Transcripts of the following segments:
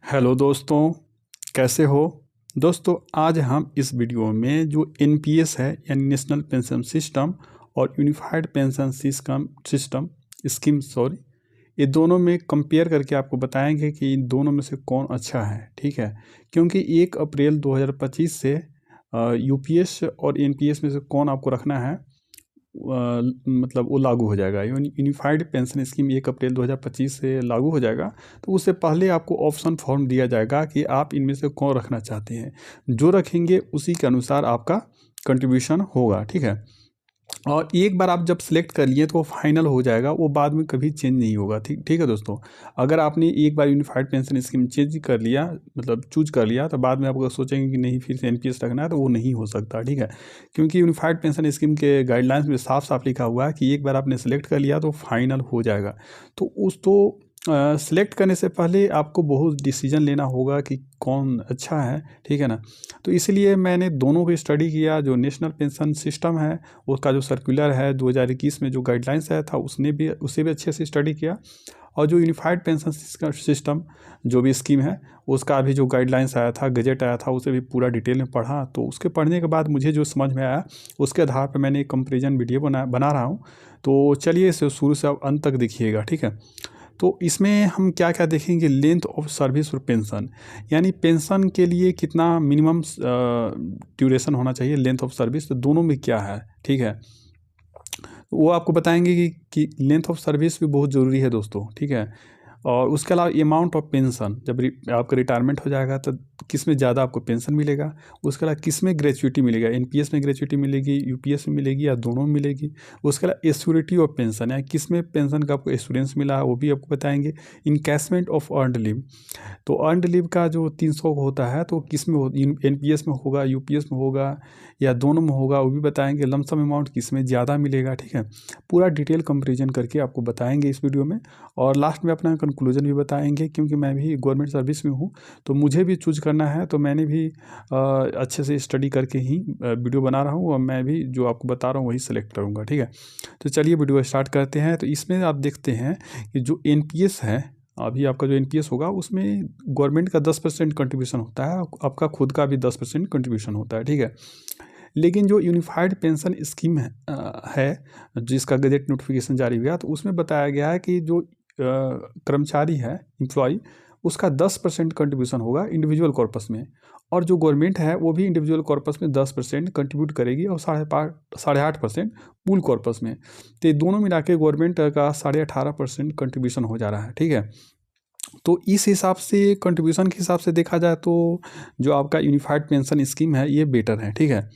Hello दोस्तों, कैसे हो। दोस्तों, आज हम इस वीडियो में जो एनपीएस है यानी नेशनल पेंशन सिस्टम और यूनिफाइड पेंशन सिस्टम स्कीम ये दोनों में कंपेयर करके आपको बताएंगे कि इन दोनों में से कौन अच्छा है। ठीक है, क्योंकि 1 अप्रैल 2025 से यूपीएस और एनपीएस में से कौन आपको रखना है, मतलब वो लागू हो जाएगा। यूनिफाइड पेंशन स्कीम 1 अप्रैल 2025 से लागू हो जाएगा। तो उससे पहले आपको ऑप्शन फॉर्म दिया जाएगा कि आप इनमें से कौन रखना चाहते हैं। जो रखेंगे उसी के अनुसार आपका कंट्रीब्यूशन होगा। ठीक है, और एक बार आप जब सेलेक्ट कर लिए तो वो फाइनल हो जाएगा, वो बाद में कभी चेंज नहीं होगा। ठीक ठीक है दोस्तों, अगर आपने एक बार यूनिफाइड पेंशन स्कीम चेंज कर लिया, मतलब चूज कर लिया, तो बाद में आप अगर सोचेंगे कि नहीं फिर से एनपीएस रखना है, तो वो नहीं हो सकता। ठीक है, क्योंकि यूनिफाइड पेंशन स्कीम के गाइडलाइंस में साफ साफ लिखा हुआ है कि एक बार आपने सेलेक्ट कर लिया तो फाइनल हो जाएगा। तो सेलेक्ट करने से पहले आपको बहुत डिसीजन लेना होगा कि कौन अच्छा है। ठीक है ना, तो इसलिए मैंने दोनों को स्टडी किया। जो नेशनल पेंशन सिस्टम है उसका जो सर्कुलर है 2021 में जो गाइडलाइंस आया था उसे भी अच्छे से स्टडी किया, और जो यूनिफाइड पेंशन सिस्टम जो भी स्कीम है उसका भी जो गाइडलाइंस आया था, गजट आया था, उसे भी पूरा डिटेल में पढ़ा। तो उसके पढ़ने के बाद मुझे जो समझ में आया उसके आधार पर मैंने एक कंपेरिजन वीडियो बना रहा हूँ। तो चलिए इसे शुरू से अब अंत तक देखिएगा। ठीक है, तो इसमें हम क्या क्या देखेंगे, लेंथ ऑफ सर्विस और पेंशन, यानी पेंशन के लिए कितना मिनिमम ड्यूरेशन होना चाहिए, लेंथ ऑफ सर्विस, तो दोनों में क्या है। ठीक है, वो आपको बताएंगे कि लेंथ ऑफ सर्विस भी बहुत ज़रूरी है दोस्तों। ठीक है, और उसके अलावा अमाउंट ऑफ पेंशन, जब आपका रिटायरमेंट हो जाएगा तो किस में ज़्यादा आपको पेंशन मिलेगा। उसके अलावा किस में ग्रेच्युटी मिलेगा, एनपीएस में ग्रेच्युटी मिलेगी, यूपीएस में मिलेगी, या दोनों में मिलेगी। उसके अलावा एश्योरिटी ऑफ पेंशन, या किस में पेंशन का आपको एश्योरेंस मिला, वो भी आपको बताएंगे। इनकैशमेंट ऑफ अर्नड लीव, तो अर्नड लीव का जो 300 होता है तो किस में एनपीएस में होगा, यूपीएस में होगा, या दोनों में होगा, वो भी बताएंगे। लमसम अमाउंट किस में ज़्यादा मिलेगा। ठीक है, पूरा डिटेल कंपेरिजन करके आपको बताएंगे इस वीडियो में, और लास्ट में अपना कंक्लूजन भी बताएंगे। क्योंकि मैं भी गवर्नमेंट सर्विस में हूँ तो मुझे भी चूज करना है, तो मैंने भी अच्छे से स्टडी करके ही वीडियो बना रहा हूँ, और मैं भी जो आपको बता रहा हूँ वही सेलेक्ट करूँगा। ठीक है, तो चलिए वीडियो स्टार्ट करते हैं। तो इसमें आप देखते हैं कि जो एनपीएस है, अभी आपका जो एनपीएस होगा उसमें गवर्नमेंट का 10% कंट्रीब्यूशन होता है, आपका खुद का भी 10% कंट्रीब्यूशन होता है। ठीक है, लेकिन जो यूनिफाइड पेंशन स्कीम है जिसका गजट नोटिफिकेशन जारी हुआ, तो उसमें बताया गया है कि जो कर्मचारी है, एम्प्लॉय, उसका 10% कंट्रीब्यूशन होगा इंडिविजुअल कॉर्पस में, और जो गवर्नमेंट है वो भी इंडिविजुअल कॉर्पस में 10% कंट्रीब्यूट करेगी, और 8.5% पूल कॉर्पस में। तो ये दोनों मिला के गवर्नमेंट का 18.5% कंट्रीब्यूशन हो जा रहा है। ठीक है, तो इस हिसाब से कंट्रीब्यूशन के हिसाब से देखा जाए तो जो आपका यूनिफाइड पेंशन स्कीम है ये बेटर है। ठीक है,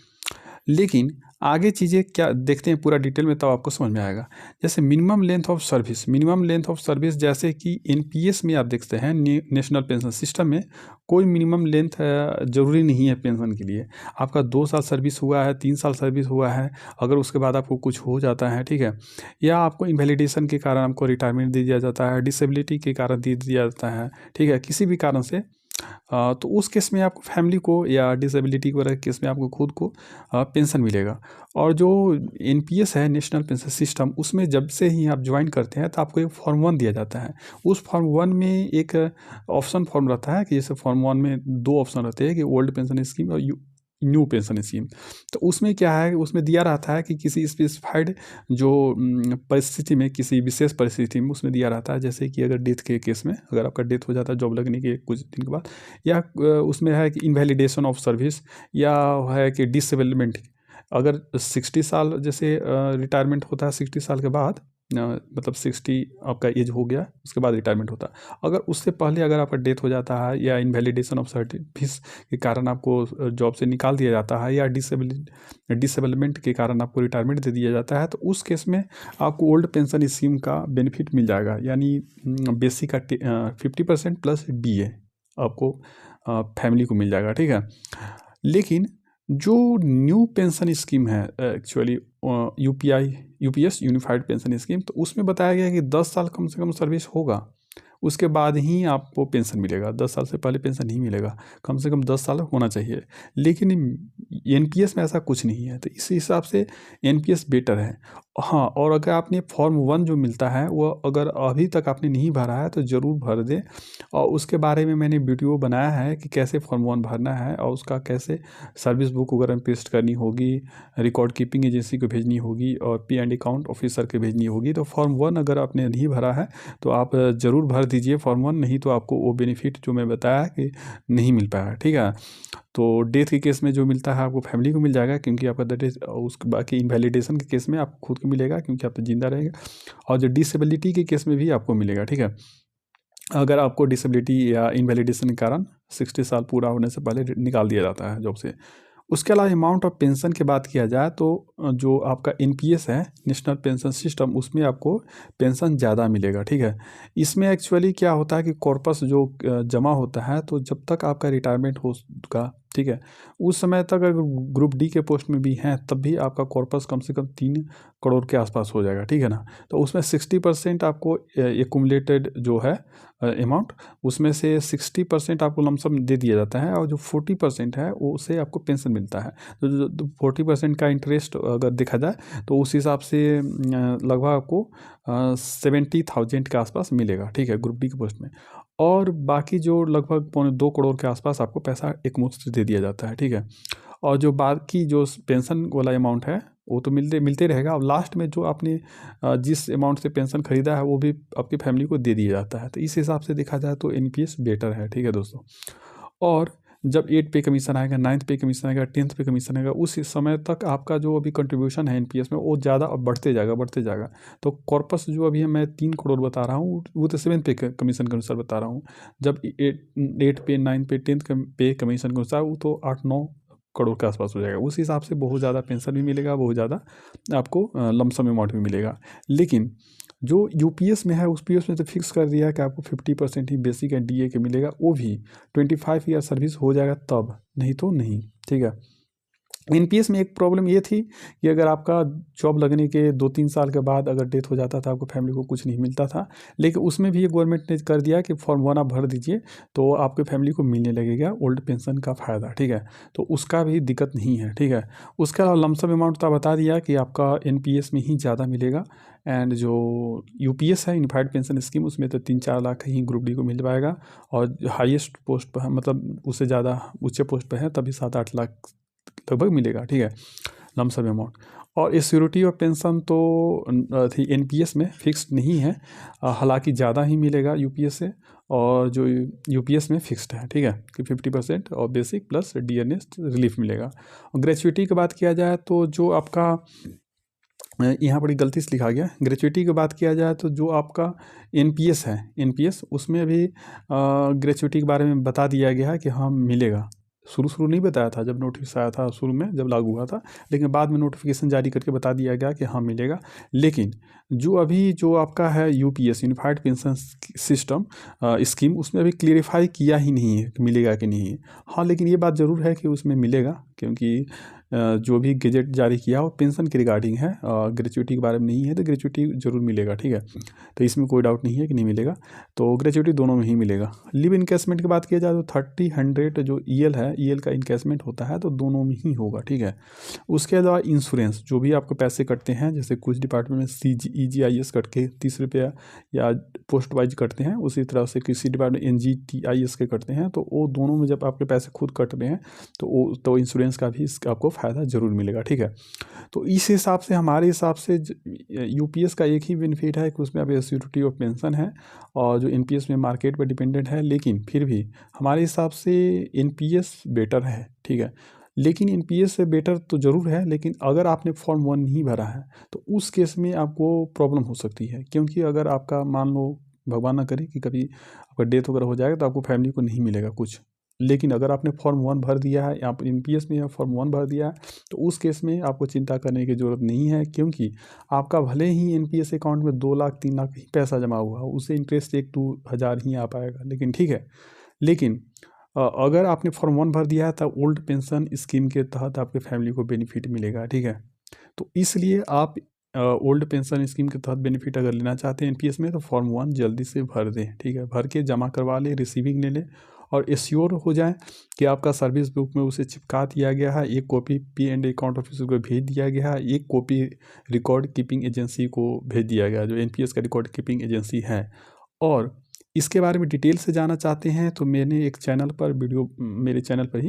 लेकिन आगे चीज़ें क्या देखते हैं पूरा डिटेल में, तब आपको समझ में आएगा। जैसे मिनिमम लेंथ ऑफ सर्विस, जैसे कि एनपीएस में आप देखते हैं, नेशनल पेंशन सिस्टम में कोई मिनिमम लेंथ ज़रूरी नहीं है पेंशन के लिए। आपका 2 साल सर्विस हुआ है, 3 साल सर्विस हुआ है, अगर उसके बाद आपको कुछ हो जाता है, ठीक है, या आपको इनवैलिडेशन के कारण आपको रिटायरमेंट दे दिया जाता है, डिसेबिलिटी के कारण दे दिया जाता है, ठीक है, किसी भी कारण से, तो उस केस में आपको फैमिली को, या डिसेबिलिटी वगैरह केस में आपको खुद को पेंशन मिलेगा। और जो एनपीएस है, नेशनल पेंशन सिस्टम, उसमें जब से ही आप ज्वाइन करते हैं तो आपको एक फॉर्म 1 दिया जाता है। उस फॉर्म 1 में एक ऑप्शन फॉर्म रहता है कि जैसे फॉर्म 1 में 2 ऑप्शन रहते हैं कि ओल्ड पेंशन स्कीम और न्यू पेंशन स्कीम। तो उसमें क्या है, उसमें दिया रहता है कि किसी स्पेसिफाइड जो परिस्थिति में, किसी विशेष परिस्थिति में उसमें दिया रहता है, जैसे कि अगर डेथ के केस में, अगर आपका डेथ हो जाता है जॉब लगने के कुछ दिन के बाद, या उसमें है कि इनवैलिडेशन ऑफ सर्विस, या है कि डिसेबलमेंट। अगर 60 साल जैसे रिटायरमेंट होता है 60 साल के बाद, मतलब 60 आपका एज हो गया उसके बाद रिटायरमेंट होता है। अगर उससे पहले अगर आपका डेथ हो जाता है, या इनवैलिडेशन ऑफ सर्टिफिकेट के कारण आपको जॉब से निकाल दिया जाता है, या डिसेबलमेंट के कारण आपको रिटायरमेंट दे दिया जाता है, तो उस केस में आपको ओल्ड पेंशन स्कीम का बेनिफिट मिल जाएगा। यानी बेसिक का 50% प्लस डीए आपको फैमिली को मिल जाएगा। ठीक है, लेकिन जो न्यू पेंशन स्कीम है, actually UPS unified pension scheme, तो उसमें बताया गया है कि 10 साल कम से कम सर्विस होगा, उसके बाद ही आपको पेंशन मिलेगा। 10 साल से पहले पेंशन नहीं मिलेगा, कम से कम 10 साल होना चाहिए। लेकिन एनपीएस में ऐसा कुछ नहीं है, तो इस हिसाब से एनपीएस बेटर है। हाँ, और अगर आपने फॉर्म 1 जो मिलता है वो अगर अभी तक आपने नहीं भरा है तो ज़रूर भर दें। और उसके बारे में मैंने वीडियो बनाया है कि कैसे फॉर्म 1 भरना है और उसका कैसे सर्विस बुक वगैरह में पेस्ट करनी होगी, रिकॉर्ड कीपिंग एजेंसी को भेजनी होगी और पी एंड अकाउंट ऑफिसर के भेजनी होगी। तो फॉर्म 1 अगर आपने नहीं भरा है तो आप ज़रूर भर दीजिए फॉर्म 1, नहीं तो आपको वो बेनिफिट जो मैं बताया कि नहीं मिल पाया, ठीक है। तो डेथ के केस में जो मिलता है आपको फैमिली को मिल जाएगा, क्योंकि आपका डेथ इज उसके बाकी इनवैलिडेशन के केस में आप खुद को मिलेगा क्योंकि आप तो जिंदा रहेगा। और जो डिसेबिलिटी के केस में भी आपको मिलेगा, ठीक है। अगर आपको डिसेबिलिटी या इनवैलिडेशन के कारण 60 साल पूरा होने से पहले निकाल दिया जाता है जॉब से। उसके अलावा अमाउंट ऑफ पेंशन की बात किया जाए तो जो आपका एनपीएस है, नेशनल पेंशन सिस्टम, उसमें आपको पेंशन ज़्यादा मिलेगा, ठीक है। इसमें एक्चुअली क्या होता है कि कॉर्पस जो जमा होता है, तो जब तक आपका रिटायरमेंट होगा, ठीक है, उस समय तक अगर ग्रुप डी के पोस्ट में भी हैं तब भी आपका कॉर्पस कम से कम 3 करोड़ के आसपास हो जाएगा, ठीक है ना। तो उसमें 60% आपको एक्यूमुलेटेड जो है अमाउंट, उसमें से 60% आपको लमसम दे दिया जाता है और जो 40% है वो उससे आपको पेंशन मिलता है। तो जो 40% का इंटरेस्ट अगर देखा जाए तो उस हिसाब से लगभग आपको 70,000 के आसपास मिलेगा, ठीक है, ग्रुप डी के पोस्ट में। और बाकी जो लगभग 2.25 करोड़ के आसपास आपको पैसा एकमुश्त दे दिया जाता है, ठीक है। और जो बाकी जो पेंशन वाला अमाउंट है वो तो मिलते रहेगा। और लास्ट में जो आपने जिस अमाउंट से पेंशन खरीदा है वो भी आपकी फैमिली को दे दिया जाता है। तो इस हिसाब से देखा जाए तो एनपीएस बेटर है, ठीक है दोस्तों। और जब 8 पे कमीशन आएगा, 9th पे कमीशन आएगा, 10th पे कमीशन आएगा, उस समय तक आपका जो अभी कंट्रीब्यूशन है एनपीएस में वो ज़्यादा बढ़ते जाएगा, बढ़ते जाएगा। तो कॉर्पस जो अभी मैं 3 करोड़ बता रहा हूँ वो तो 7th पे कमीशन के अनुसार बता रहा हूँ। जब 8 पे, 9 पे, 10th पे कमीशन के अनुसार वो तो 8-9 करोड़ के आसपास हो जाएगा। उस हिसाब से बहुत ज़्यादा पेंशन भी मिलेगा, बहुत ज़्यादा आपको लमसम अमाउंट भी मिलेगा। लेकिन जो यूपीएस में है उस पीएस में तो फिक्स कर दिया है कि आपको 50% ही बेसिक एंड डीए के मिलेगा, वो भी 25 ईयर सर्विस हो जाएगा तब, नहीं तो नहीं, ठीक है। एनपीएस में एक प्रॉब्लम ये थी कि अगर आपका जॉब लगने के 2-3 साल के बाद अगर डेथ हो जाता था, आपको फैमिली को कुछ नहीं मिलता था। लेकिन उसमें भी ये गवर्नमेंट ने कर दिया कि फॉर्म 1 आप भर दीजिए तो आपके फैमिली को मिलने लगेगा ओल्ड पेंशन का फ़ायदा, ठीक है। तो उसका भी दिक्कत नहीं है, ठीक है। उसके अलावा लमसम अमाउंट तो बता दिया कि आपका एनपीएस में ही ज़्यादा मिलेगा। एंड जो यूपीएस है, यूनिफाइड पेंशन स्कीम, उसमें तो 3-4 लाख ही ग्रुप डी को मिल पाएगा। और हाईएस्ट पोस्ट पर है, मतलब उससे ज़्यादा ऊँचे पोस्ट पर है तभी 7-8 लाख लगभग मिलेगा, ठीक है, लमसम अमाउंट। और सिक्योरिटी ऑफ पेंशन तो थी एनपीएस में फिक्स्ड नहीं है, हालांकि ज़्यादा ही मिलेगा यूपीएस से। और जो यूपीएस में फिक्स्ड है, ठीक है, कि 50% और बेसिक प्लस डीएनएस रिलीफ मिलेगा। और ग्रेचुइटी की बात किया जाए तो जो आपका यहाँ पर गलती से लिखा गया, ग्रेचुइटी की बात किया जाए तो जो आपका एनपीएस है, एनपीएस उसमें भी ग्रेचुइटी के बारे में बता दिया गया है कि हाँ मिलेगा। शुरू नहीं बताया था जब नोटिस आया था, शुरू में जब लागू हुआ था, लेकिन बाद में नोटिफिकेशन जारी करके बता दिया गया कि हाँ मिलेगा। लेकिन जो अभी जो आपका है UPS, unified pension system scheme, उसमें अभी क्लियरिफाई किया ही नहीं है कि मिलेगा कि नहीं। हाँ, लेकिन ये बात ज़रूर है कि उसमें मिलेगा, क्योंकि जो भी गजेट जारी किया वो पेंशन के रिगार्डिंग है, ग्रेचुइटी के बारे में नहीं है। तो ग्रेचुइटी ज़रूर मिलेगा, ठीक है, तो इसमें कोई डाउट नहीं है कि नहीं मिलेगा। तो ग्रेचुइटी दोनों में ही मिलेगा। लिव इनकेसमेंट की बात किया जाए तो 30-100 जो ईएल है, ईएल का इनकेसमेंट होता है तो दोनों में ही होगा, ठीक है। उसके अलावा इंश्योरेंस जो भी आपको पैसे कटते हैं, जैसे कुछ डिपार्टमेंट में EGIS कट के 30 रुपया या पोस्ट वाइज कटते हैं, उसी तरह से किसी डिपार्टमेंट NGTIS के कटते हैं। तो वो दोनों में जब आपके पैसे खुद कट रहे हैं तो इंश्योरेंस का भी आपको फ़ायदा ज़रूर मिलेगा, ठीक है। तो इस हिसाब से, हमारे हिसाब से यूपीएस का एक ही बेनिफिट है कि उसमें अभी सिक्योरिटी ऑफ पेंशन है, और जो एनपीएस में मार्केट पर डिपेंडेंट है। लेकिन फिर भी हमारे हिसाब से एनपीएस बेटर है, ठीक है। लेकिन एनपीएस से बेटर तो ज़रूर है, लेकिन अगर आपने फॉर्म 1 नहीं भरा है तो उस केस में आपको प्रॉब्लम हो सकती है। क्योंकि अगर आपका मान लो, भगवान ना करे कि कभी आपका डेथ वगैरह हो जाएगा तो आपको फैमिली को नहीं मिलेगा कुछ। लेकिन अगर आपने फॉर्म 1 भर दिया है, आप एनपीएस में या फॉर्म 1 भर दिया है, तो उस केस में आपको चिंता करने की ज़रूरत नहीं है। क्योंकि आपका भले ही एनपीएस अकाउंट में 2 लाख 3 लाख ही पैसा जमा हुआ हो, उससे इंटरेस्ट 1-2 हज़ार ही आ पाएगा, लेकिन ठीक है। लेकिन अगर आपने फॉर्म 1 भर दिया है तो ओल्ड पेंशन स्कीम के तहत आपके फैमिली को बेनिफिट मिलेगा, ठीक है। तो इसलिए आप ओल्ड पेंशन स्कीम के तहत बेनिफिट अगर लेना चाहते हैं एनपीएस में तो फॉर्म 1 जल्दी से भर दें, ठीक है। भर के जमा करवा लें, रिसीविंग ले लें और एश्योर हो जाए कि आपका सर्विस बुक में उसे चिपका दिया गया है, एक कॉपी P&A अकाउंट ऑफिसर को भेज दिया गया है, एक कॉपी रिकॉर्ड कीपिंग एजेंसी को भेज दिया गया जो एनपीएस का रिकॉर्ड कीपिंग एजेंसी है। और इसके बारे में डिटेल से जानना चाहते हैं तो मैंने एक चैनल पर वीडियो, मेरे चैनल पर ही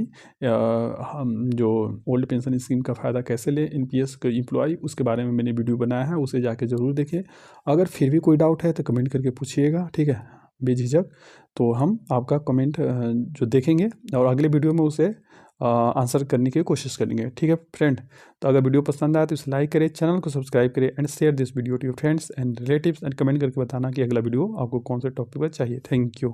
हम जो ओल्ड पेंशन स्कीम का फ़ायदा कैसे लें एनपीएस के एम्प्लॉय, उसके बारे में मैंने वीडियो बनाया है, उसे जाके ज़रूर देखें। अगर फिर भी कोई डाउट है तो कमेंट करके पूछिएगा, ठीक है, बेझिझक। तो हम आपका कमेंट जो देखेंगे और अगले वीडियो में उसे आंसर करने की कोशिश करेंगे, ठीक है फ्रेंड। तो अगर वीडियो पसंद आए तो इसे लाइक करें, चैनल को सब्सक्राइब करें and share this video to your friends and relatives and comment करके बताना कि अगला वीडियो आपको कौन से टॉपिक पर चाहिए। Thank you.